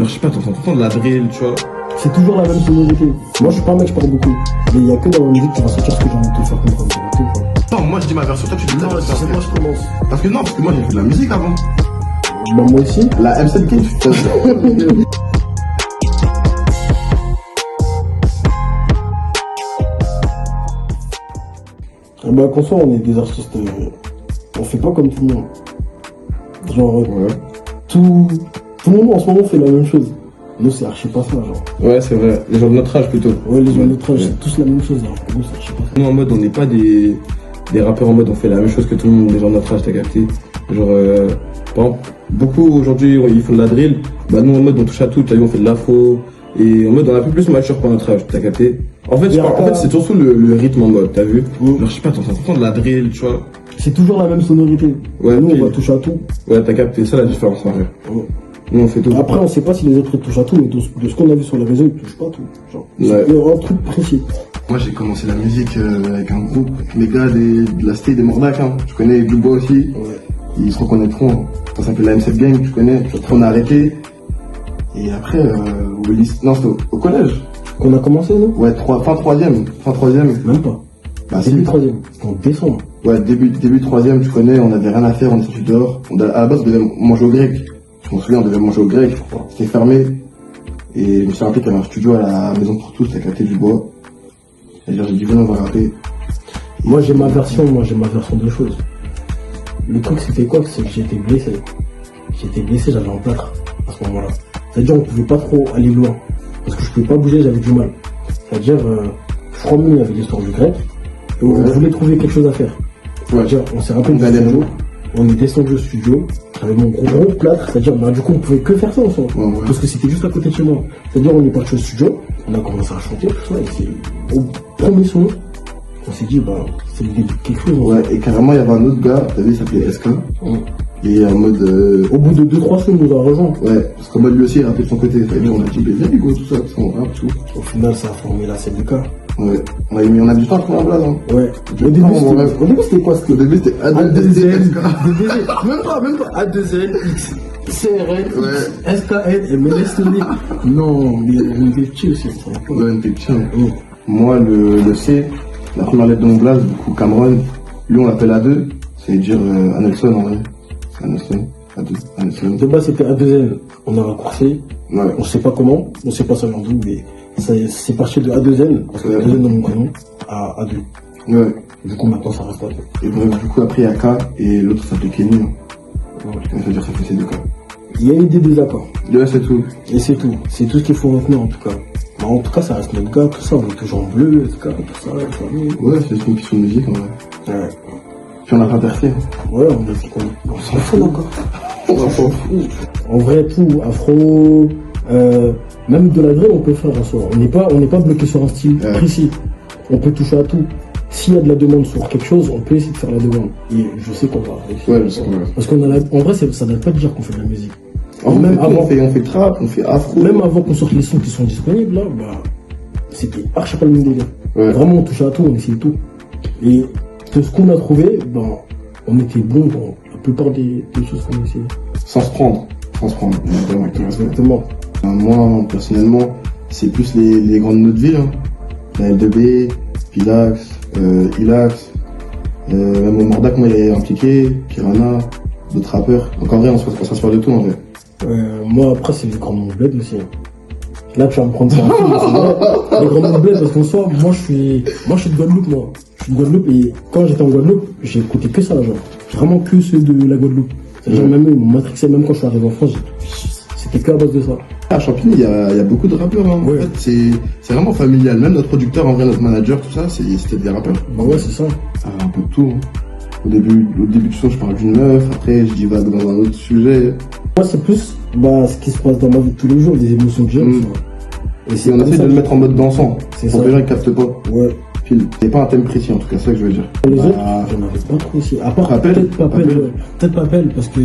Genre, je sais pas, t'entends tout le temps de la drill, tu vois. C'est toujours la même sonorité. Moi, je suis pas un mec, je parle beaucoup. Mais il y a que dans la musique, tu vas sentir ce que j'ai envie de te faire comprendre. Non, moi je dis ma version, toi tu dis ta Non, version. c'est moi, je commence. Parce que non, parce que moi j'ai fait de la musique avant. Bah, moi aussi. La M7 King, Bah, qu'on soit, on est des artistes. On fait pas comme tout le monde. Genre, ouais. tout le monde en ce moment fait la même chose. Nous, c'est archi pas ça, genre. Ouais, c'est vrai. Les gens de notre âge plutôt. Ouais, les gens de notre âge, c'est tous la même chose, alors que nous, c'est archi pas ça. Nous en mode, on n'est pas des rappeurs en mode on fait la même chose que tout le monde, les gens de notre âge, t'as capté. Genre, par exemple, beaucoup aujourd'hui ils font de la drill. Bah, nous en mode on touche à tout, t'as vu, on fait de l'afro. Et en mode on est un peu plus mature pour notre âge, t'as capté. En fait, c'est surtout le rythme en mode, t'as vu. Genre, je sais pas, t'entends tout le temps de la drill, tu vois. C'est toujours la même sonorité. Ouais, nous, on va toucher à tout. Ouais, t'as capté, ça la différence en vrai. Ouais. Nous on fait tout. Après, on sait pas si les autres touchent à tout, mais de ce qu'on a vu sur les réseaux, ils touchent pas à tout. Genre, c'est un truc précis. Moi j'ai commencé la musique avec un groupe, les gars de la cité des Mordac, hein. Tu connais Blue Bois aussi. Ouais. Ils se reconnaîtront. Hein. Ça s'appelle la M7 Gang, tu connais. On a arrêté. Et après, au lycée, non, c'était au collège. Qu'on a commencé, nous? Ouais, fin troisième. Même pas. Bah, début troisième. C'était en décembre. Ouais, début troisième, tu connais, on avait rien à faire, on était sortis dehors. À la base, on devait manger au grec. Je me souviens, on devait manger au grec. C'était fermé. Et je me suis rappelé qu'il y avait un studio à la maison pour tous, à côté du bois. Et j'ai dit, venez, on va rapper. Moi, j'ai ma version des choses. Le truc, c'était quoi? C'est que j'étais blessé. J'avais un plâtre à ce moment-là. C'est-à-dire, on pouvait pas trop aller loin. Parce que je pouvais pas bouger, j'avais du mal. C'est-à-dire, je crois même il y avait l'histoire du grec. Et on voulait trouver quelque chose à faire. C'est-à-dire, on s'est rappelé du studio. On est descendu au studio. J'avais mon gros plâtre. C'est-à-dire, bah, du coup, on pouvait que faire ça ensemble. Parce que c'était juste à côté de chez moi. C'est-à-dire, on est parti au studio. On a commencé à chanter, tout ça. Et c'est au premier son. On s'est dit, bah, c'est le début de quelque chose. Ouais, et carrément, il y avait un autre gars, t'as vu, il s'appelait SK. Et en mode. Au bout de 2-3 sons, il nous a rejoint. Ouais, parce qu'en mode lui aussi, il rappelait de son côté. On a dit, viens, Hugo, tout ça, on rappe, tout. Au final, ça a formé la CDK. Ouais, on a du temps à trouver un blaze, hein. Ouais. Au début, c'était quoi? Au début, c'était A2L, même pas A2L, X, CRL, SKL, et me laisse donner. Non, mais on était petits aussi. Ouais, on était petits. Moi, le C, la première lettre de mon blaze, du coup, Cameron, lui, on l'appelle A2, c'est dire Anelson en vrai. C'est Anelson, A2, Anelson. De base, c'était A2L. On a raccourci. Ouais. On sait pas comment, on sait pas ça vient d'où, mais c'est parti de A2L, parce que A2L dans mon prénom, à A2. Ouais. Du coup, maintenant, ça reste A2. Et bref, du coup, après, il y a K, et l'autre s'appelait Kenny. Ça veut dire ça fait ces deux K. Il y a eu des désaccords. Ouais, c'est tout. Et c'est tout. C'est tout ce qu'il faut retenir, en tout cas. Bah, en tout cas, ça reste notre gars, tout ça, on est toujours en bleu, tout ça, Ouais, c'est une question de musique, en vrai. Ouais. Puis on a pas percé. Ouais, on s'en fout encore. On s'en fout. En vrai, tout, afro, même de la drill, on peut faire en soi. On n'est pas bloqué sur un style précis. On peut toucher à tout. S'il y a de la demande sur quelque chose, on peut essayer de faire la demande. Et je sais qu'on va réussir. Ouais, je sais qu'on va. Parce qu'en vrai, ça ne veut pas dire qu'on fait de la musique. Même avant, on fait trap, on fait afro. Même avant qu'on sorte les sons qui sont disponibles, là, bah, c'était archi pas le même délire. Ouais. Vraiment, on touchait à tout, on essayait tout. Et de ce qu'on a trouvé, ben, on était bon dans la plupart des choses qu'on essayait. Sans se prendre. Exactement. Moi, personnellement, c'est plus les grandes notes de ville. Hein. La L2B, Pilax, Ilax, même au Mordac, moi, il est impliqué, Piranha, d'autres rappeurs. Donc en vrai, on se faire de tout, en vrai. Moi, après, c'est les grands noms de bled aussi. Là, tu vas me prendre ça en film, c'est vrai. Les grands noms de bled, parce qu'en soi, moi, je suis de Guadeloupe, moi. Je suis de Guadeloupe, et quand j'étais en Guadeloupe, j'ai écouté que ça, genre. Vraiment que ceux de la Guadeloupe. C'est-à-dire, même eux, ils m'ont matrixé, même quand je suis arrivé en France, c'était que à base de ça. À Champigny, il y a beaucoup de rappeurs, hein. Ouais. En fait, c'est vraiment familial. Même notre producteur, en vrai, notre manager, tout ça, c'était des rappeurs. Bah ouais, c'est ça. Un peu de tout. Hein. Au début du son, je parle d'une meuf, après, je divague dans un autre sujet. Moi, c'est plus ce qui se passe dans ma vie de tous les jours, des émotions que j'ai. Et on essaie de le mettre en mode dansant. Pour que les gens ne captent pas. Ouais. C'est pas un thème précis, en tout cas, c'est ça que je veux dire. Les autres, j'en avais pas trop aussi. À part peut-être Papel, parce que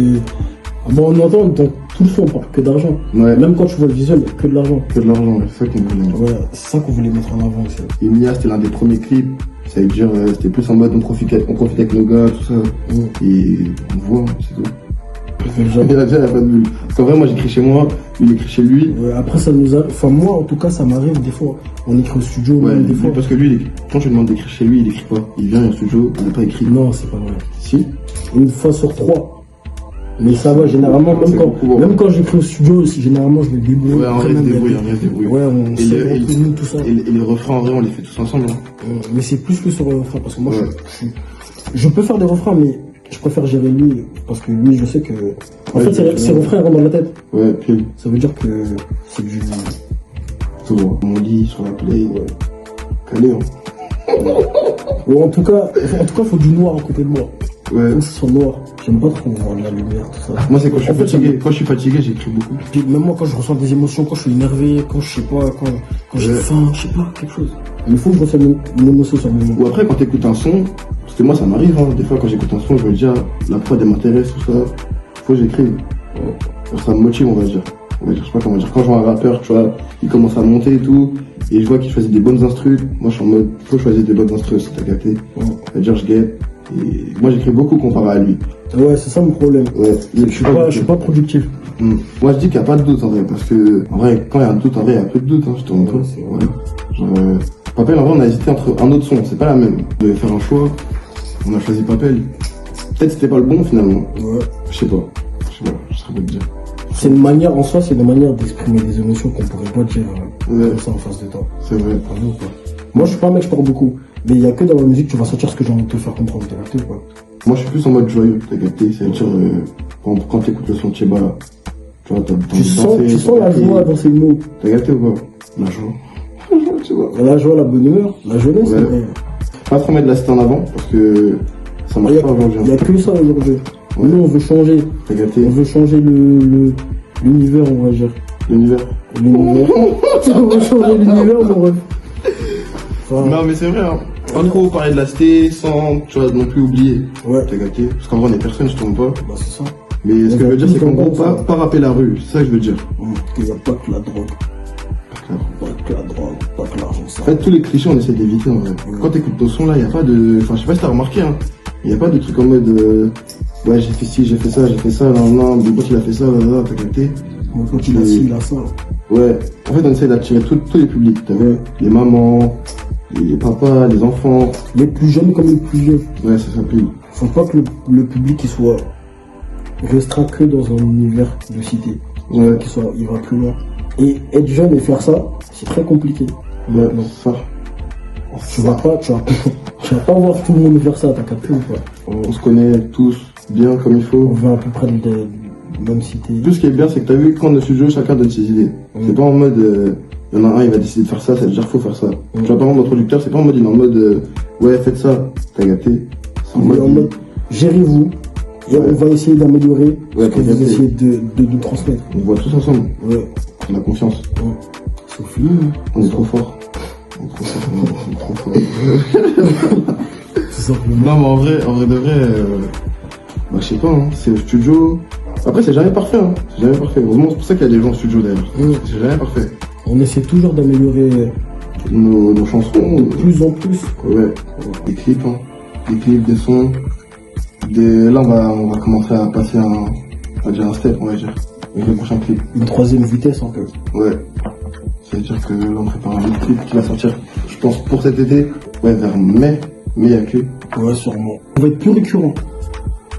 bon, on entend dans tout le son, on parle que d'argent. Ouais. Même quand tu vois le visuel, il y a que de l'argent. Que de l'argent, ouais. C'est ça qu'on voulait. Ouais, c'est ça qu'on voulait mettre en avant aussi. Et Mia, c'était l'un des premiers clips. Ça veut dire, c'était plus en mode on profite avec nos gars, tout ça. Et on voit, c'est tout. Il a déjà, il n'y a pas de bulle. Parce qu'en vrai, moi j'écris chez moi, il écrit chez lui. Ouais, après, ça nous a. Enfin, moi, en tout cas, ça m'arrive des fois. On écrit au studio, Ouais, même des fois. parce que lui, quand je lui demande d'écrire chez lui, il écrit pas. Il vient au studio, il n'a pas écrit. Non, c'est pas vrai. Si. Une fois sur 3. Mais ça va, généralement, même quand j'écris au studio, généralement, je me débrouille. Ouais, on reste débrouille, on reste débrouille. Ouais, on s'est nous, tout ça. Et les refrains, en vrai, on les fait tous ensemble. Mais c'est plus que sur le refrain, parce que moi, je peux faire des refrains, mais je préfère gérer lui, parce que lui, je sais que. En fait, ses refrains rentrent dans la tête. Ouais, puis. Ça veut dire que c'est du. Tout bon. Mon lit, sur la play, ouais. Calé, hein. Ou en tout cas, faut du noir à côté de moi. Ouais. Faut que ce soit noir. J'aime pas trop voir de la lumière, tout ça. Moi, c'est quand je suis fatigué. Quand je suis fatigué, j'écris beaucoup. Puis même moi, quand je ressens des émotions, quand je suis énervé, quand je sais pas, quand j'ai faim, je sais pas, quelque chose. Il faut que je ressente une émotion sur le moment. Ou après, quand t'écoutes un son, parce que moi, ça m'arrive, hein, des fois, quand j'écoute un son, je me dis, ah, la prod, elle m'intéresse, tout ça. Faut que j'écrive. Alors, ça me motive, on va dire. Je sais pas comment dire. Quand je vois un rappeur, tu vois, il commence à monter et tout, et je vois qu'il choisit des bonnes instrus, moi, je suis en mode, faut choisir des bonnes instrus, si t'as capté. C'est-à-dire, je guette. Et moi, j'écris beaucoup comparé à lui. Ouais, c'est ça mon problème. Ouais. Je suis pas productif. Moi, je dis qu'il n'y a pas de doute, en vrai, parce que, en vrai, quand il y a un doute, en vrai, il n'y a plus de doute, hein, je te rends compte. Genre, Papel, en vrai, on a hésité entre un autre son, c'est pas la même. On devait faire un choix, on a choisi Papel. Peut-être c'était pas le bon, finalement. Ouais. Je sais pas, je saurais pas te dire. C'est une manière, en soi, c'est une manière d'exprimer des émotions qu'on pourrait pas dire comme ça en face de toi. C'est vrai. Moi, je suis pas un mec, je parle beaucoup. Mais il y a que dans la musique, tu vas sentir ce que j'ai envie de te faire comprendre, t'as capté ou pas? Moi, je suis plus en mode joyeux, t'as capté. C'est-à-dire, quand t'écoutes le son de Cheba, là, tu vois, tu sens la joie dans ces mots. T'as capté ou pas? La joie. La joie, tu vois. La joie, la bonne humeur, la jeunesse. Ouais. Pas trop mettre la cité en avant, parce que ça marche pas aujourd'hui. Il y a que ça aujourd'hui. Ouais. Nous, on veut changer. T'as capté? On veut changer l'univers, on va dire. L'univers. On veut changer l'univers, mon rêve. Non, mais c'est vrai, hein. Pas trop parler de la cité sans, tu vois, non plus oublier. Ouais. T'as capté? Parce qu'en vrai, on est personne, je trompe pas. Bah, c'est ça. Mais ce que je veux dire, c'est qu'en gros, pas rapper la rue. C'est ça que je veux dire. Qu'il n'y a pas que la drogue. Pas que la drogue, pas que l'argent. En fait, tous les clichés, on essaie d'éviter, en vrai. Quand t'écoutes ton son, là, il n'y a pas de. Enfin, je sais pas si t'as remarqué, hein. Il n'y a pas de truc en mode. Ouais, j'ai fait ci, j'ai fait ça, non, mais quand il a fait ça, là, t'as capté? Quand il a ci, il a ça. Ouais. En fait, on essaie d'attirer tous les publics, t'as vu? Les mamans, les papas, les enfants. Les plus jeunes comme les plus vieux. Ouais, c'est ça, pile. Faut pas que le public il soit restreint que dans un univers de cité. Ouais. Il va plus loin. Et être jeune et faire ça, c'est très compliqué. Ouais, ça. Tu vas pas voir tout le monde faire ça, t'as capté ou pas? On se connaît tous bien comme il faut. On va à peu près de même cité. Tout ce qui est bien, c'est que t'as vu, quand on est sur le jeu, chacun donne ses idées. C'est pas en mode, il y en a un, il va décider de faire ça, ça veut dire qu'il faut faire ça. Tu vois, par exemple, notre producteur, c'est pas en mode, il est en mode, ouais, faites ça, t'as gâté. C'est en mode, gérez-vous, et on va essayer d'améliorer ce que vous essayez de nous transmettre. On voit tous ensemble. Ouais. On a confiance. C'est fini. On est trop fort. On est trop fort. C'est simplement. Non, mais en vrai de vrai, bah, je sais pas, hein, c'est le studio. Après, c'est jamais parfait, hein. C'est jamais parfait. Heureusement, c'est pour ça qu'il y a des gens au studio d'ailleurs. C'est jamais parfait. On essaie toujours d'améliorer nos chansons. De plus en plus. Ouais. Des clips, hein. Des clips, des sons. Là, on va commencer à passer un step, on va dire. Le prochain clip. Une troisième vitesse, en fait. Ouais. Ça veut dire que là, on prépare un autre clip qui va sortir, je pense, pour cet été. Ouais, vers mai. Mais il y a que. Ouais, sûrement. On va être plus récurrent.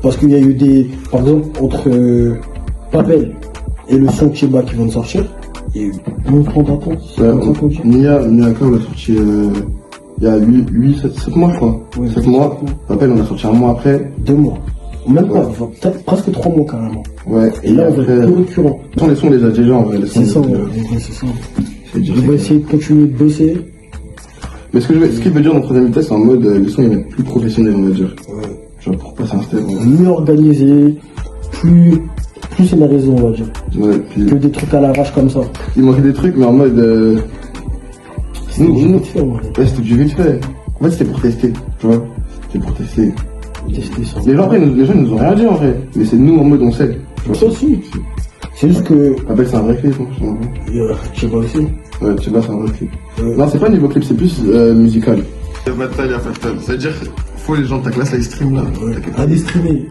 Parce qu'il y a eu par exemple, entre Papel et le son Cheba qui vient de sortir, il y a eu longtemps d'attente. Nia Club a sorti il y a 7 mois, je crois. Ouais, 7 mois. Papel, on a sorti un mois après. 2 mois. Même pas, peut-être presque 3 mois carrément. Ouais. Et là, on va être plus récurrent. Les sons les a déjà en vrai. C'est ça, c'est ça. On va essayer de continuer de bosser. Mais ce qu'il veut dire dans troisième vitesse, c'est en mode, les sons ils vont être plus professionnels, on va dire. Ouais. Genre pour passer un step. Mieux organisé, plus scénarisé, on va dire. Ouais, puis. Que des trucs à l'arrache comme ça. Il manquait des trucs, mais en mode. C'était du vite fait, en vrai. Ouais, c'était du vite fait. En fait, c'était pour tester, tu vois. C'était pour tester. Ça. Les gens, après, les gens, ils nous ont rien dit en vrai. Mais c'est nous en mode, on sait. Ça aussi. C'est juste que. Après, c'est un vrai clip, hein. Je sais pas aussi. Ouais, tu vois, c'est un vrai clip. Non, c'est pas niveau clip, c'est plus musical. Il y a pas de taille, il y a pas de taille. C'est-à-dire, faut les gens de ta classe à stream là. À streamer.